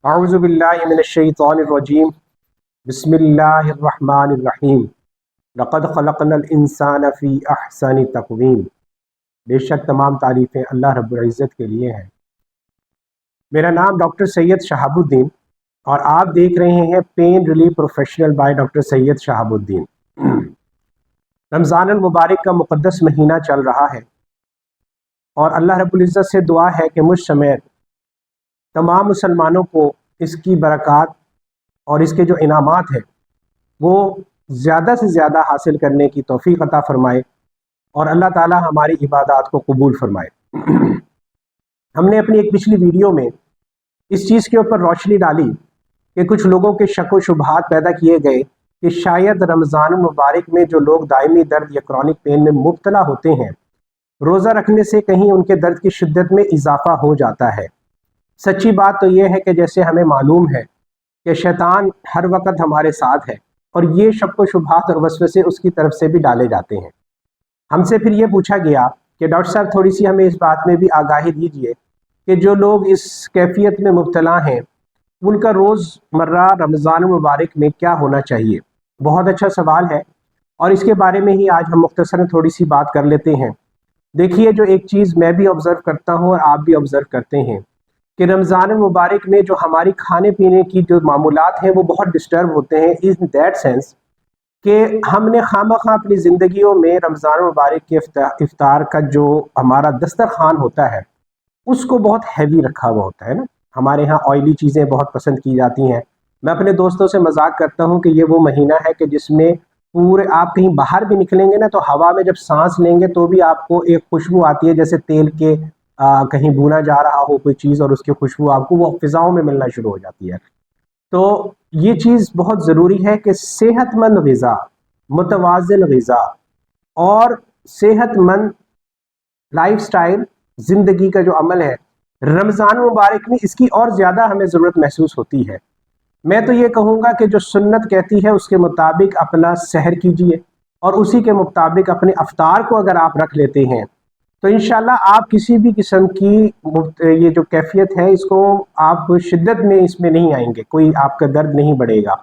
अऊज़ु बिल्लाहि मिनश्शैतानिर्रजीम बिस्मिल्लाहिर्रहमानिर्रहीम लक़द ख़लक़नल इंसान फ़ी अहसनि तक़वीम। बेशक तमाम तारीफ़ें अल्लाह रब्बुल इज़्ज़त के लिए हैं। मेरा नाम डॉक्टर सैयद शहाबुद्दीन और आप देख रहे हैं pain relief professional by doctor Syed Shahabuddin. रमज़ानुल मुबारक का मुक़द्दस महीना चल रहा है और अल्लाह रब्बुल इज़्ज़त से दुआ है कि मुझ समेत तमाम मुसलमानों को इसकी बरक़ात और इसके जो इनामात हैं वो ज़्यादा से ज़्यादा हासिल करने की तौफ़ीक़ अता फ़रमाए और अल्लाह ताला हमारी इबादत को कबूल फ़रमाए। हमने अपनी एक पिछली वीडियो में इस चीज़ के ऊपर रोशनी डाली कि कुछ लोगों के शक व शुबहात पैदा किए गए कि शायद रमज़ान मुबारक में जो लोग दायमी दर्द या क्रॉनिक पेन में मुब्तला होते हैं, रोज़ा रखने से कहीं उनके दर्द की शिद्दत में इजाफ़ा हो जाता है। सच्ची बात तो ये है कि जैसे हमें मालूम है कि शैतान हर वक्त हमारे साथ है और ये शक व शुबहात और वसवसे उसकी तरफ से भी डाले जाते हैं। हमसे फिर ये पूछा गया कि डॉक्टर साहब थोड़ी सी हमें इस बात में भी आगाही दीजिए कि जो लोग इस कैफियत में मुब्तला हैं उनका रोज़मर्रा रमज़ान मुबारक में क्या होना चाहिए। बहुत अच्छा सवाल है और इसके बारे में ही आज हम मुख्तसरन थोड़ी सी बात कर लेते हैं। देखिए, जो एक चीज़ मैं भी ऑब्ज़र्व करता हूँ और आप भी ऑब्ज़र्व करते हैं कि रमज़ान मुबारक में जो हमारी खाने पीने की जो मामूलात हैं वो बहुत डिस्टर्ब होते हैं, इन दैट सेंस कि हमने खामखा अपनी ज़िंदगियों में रमज़ान मुबारक के इफ्तार का जो हमारा दस्तरखान होता है उसको बहुत हैवी रखा हुआ होता है ना। हमारे यहाँ ऑयली चीज़ें बहुत पसंद की जाती हैं। मैं अपने दोस्तों से मजाक करता हूँ कि ये वो महीना है कि जिसमें पूरे आप कहीं बाहर भी निकलेंगे ना तो हवा में जब सांस लेंगे तो भी आपको एक खुशबू आती है, जैसे तेल के कहीं भुना जा रहा हो कोई चीज़ और उसकी खुशबू आपको वो फ़िज़ाओं में मिलना शुरू हो जाती है। तो ये चीज़ बहुत ज़रूरी है कि सेहतमंद ग़िज़ा, मुतवाज़िन ग़िज़ा और सेहतमंद लाइफस्टाइल ज़िंदगी का जो अमल है रमज़ान मुबारक में इसकी और ज़्यादा हमें ज़रूरत महसूस होती है। मैं तो ये कहूँगा कि जो सुन्नत कहती है उसके मुताबिक अपना सहर कीजिए और उसी के मुताबिक अपने अफ्तार को अगर आप रख लेते हैं तो इंशाल्लाह आप किसी भी किस्म की ये जो कैफियत है इसको आप शिद्दत में इसमें नहीं आएंगे, कोई आपका दर्द नहीं बढ़ेगा।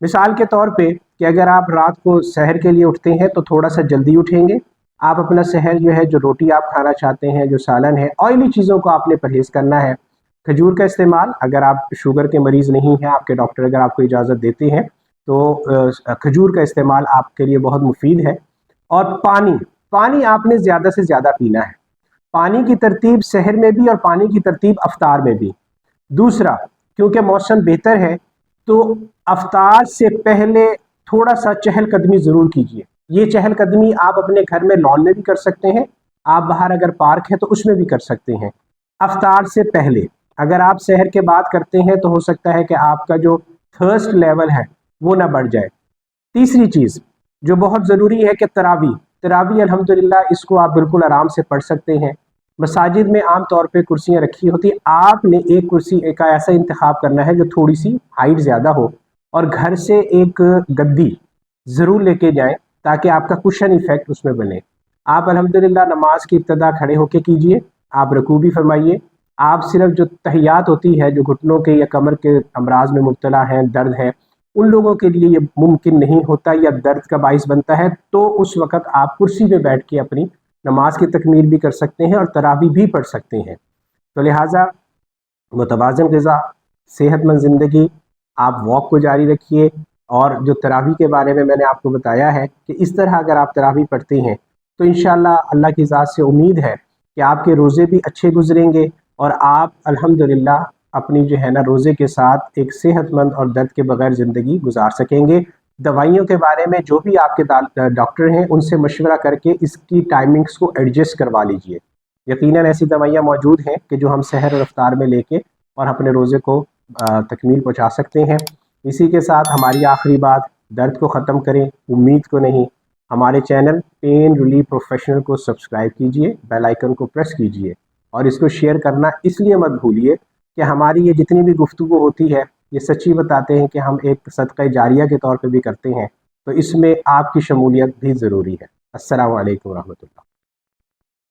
मिसाल के तौर पे कि अगर आप रात को सहर के लिए उठते हैं तो थोड़ा सा जल्दी उठेंगे। आप अपना सहर जो है, जो रोटी आप खाना चाहते हैं, जो सालन है, ऑयली चीज़ों को आपने परहेज़ करना है। खजूर का इस्तेमाल, अगर आप शुगर के मरीज़ नहीं हैं, आपके डॉक्टर अगर आपको इजाज़त देते हैं तो खजूर का इस्तेमाल आपके लिए बहुत मुफीद है। और पानी आपने ज़्यादा से ज़्यादा पीना है। पानी की तरतीब सहर में भी और पानी की तरतीब अफ्तार में भी। दूसरा, क्योंकि मौसम बेहतर है तो अफ्तार से पहले थोड़ा सा चहलकदमी ज़रूर कीजिए। ये चहलकदमी आप अपने घर में लॉन में भी कर सकते हैं, आप बाहर अगर पार्क है तो उसमें भी कर सकते हैं। अफ्तार से पहले अगर आप सहर के बाद करते हैं तो हो सकता है कि आपका जो थर्स्ट लेवल है वो ना बढ़ जाए। तीसरी चीज़ जो बहुत ज़रूरी है कि तरावी अल्हम्दुलिल्लाह इसको आप बिल्कुल आराम से पढ़ सकते हैं। मसाजिद में आम तौर पे कुर्सियाँ रखी होती हैं, आपने एक कुर्सी का ऐसा इंतखाब करना है जो थोड़ी सी हाइट ज़्यादा हो और घर से एक गद्दी ज़रूर लेके जाएं ताकि आपका कुशन इफ़ेक्ट उसमें बने। आप अल्हम्दुलिल्लाह नमाज की इब्तिदा खड़े होके कीजिए, आप रुकू भी फरमाइए। आप सिर्फ जो तहियात होती है, जो घुटनों के या कमर के अमराज में मुब्तला हैं, दर्द है, उन लोगों के लिए ये मुमकिन नहीं होता या दर्द का बाइस बनता है, तो उस वक़्त आप कुर्सी पे बैठ के अपनी नमाज की तकमील भी कर सकते हैं और तरावी भी पढ़ सकते हैं। तो लिहाजा मुतवाज़िन ग़िज़ा, सेहतमंद ज़िंदगी, आप वॉक को जारी रखिए। और जो तरावी के बारे में मैंने आपको बताया है कि इस तरह अगर आप तरावी पढ़ते हैं तो इंशाअल्लाह अल्लाह की ज़ात से उम्मीद है कि आपके रोज़े भी अच्छे गुजरेंगे और आप अल्हम्दुलिल्लाह अपनी जो है ना रोज़े के साथ एक सेहतमंद और दर्द के बगैर ज़िंदगी गुजार सकेंगे। दवाइयों के बारे में जो भी आपके डॉक्टर हैं उनसे मशवरा करके इसकी टाइमिंग्स को एडजस्ट करवा लीजिए। यकीनन ऐसी दवाइयाँ मौजूद हैं कि जो हम सहर और इफ्तार में लेके और अपने रोज़े को तकमील पहुँचा सकते हैं। इसी के साथ हमारी आखिरी बात, दर्द को ख़त्म करें, उम्मीद को नहीं। हमारे चैनल पेन रिलीफ प्रोफेशनल को सब्सक्राइब कीजिए, बेल आइकन को प्रेस कीजिए और इसको शेयर करना इसलिए मत भूलिए कि हमारी ये जितनी भी गुफ्तगू होती है ये सच्ची बताते हैं कि हम एक सदक़ा जारिया के तौर पे भी करते हैं, तो इसमें आपकी शमूलियत भी ज़रूरी है। अस्सलामु अलैकुम व रहमतुल्लाह।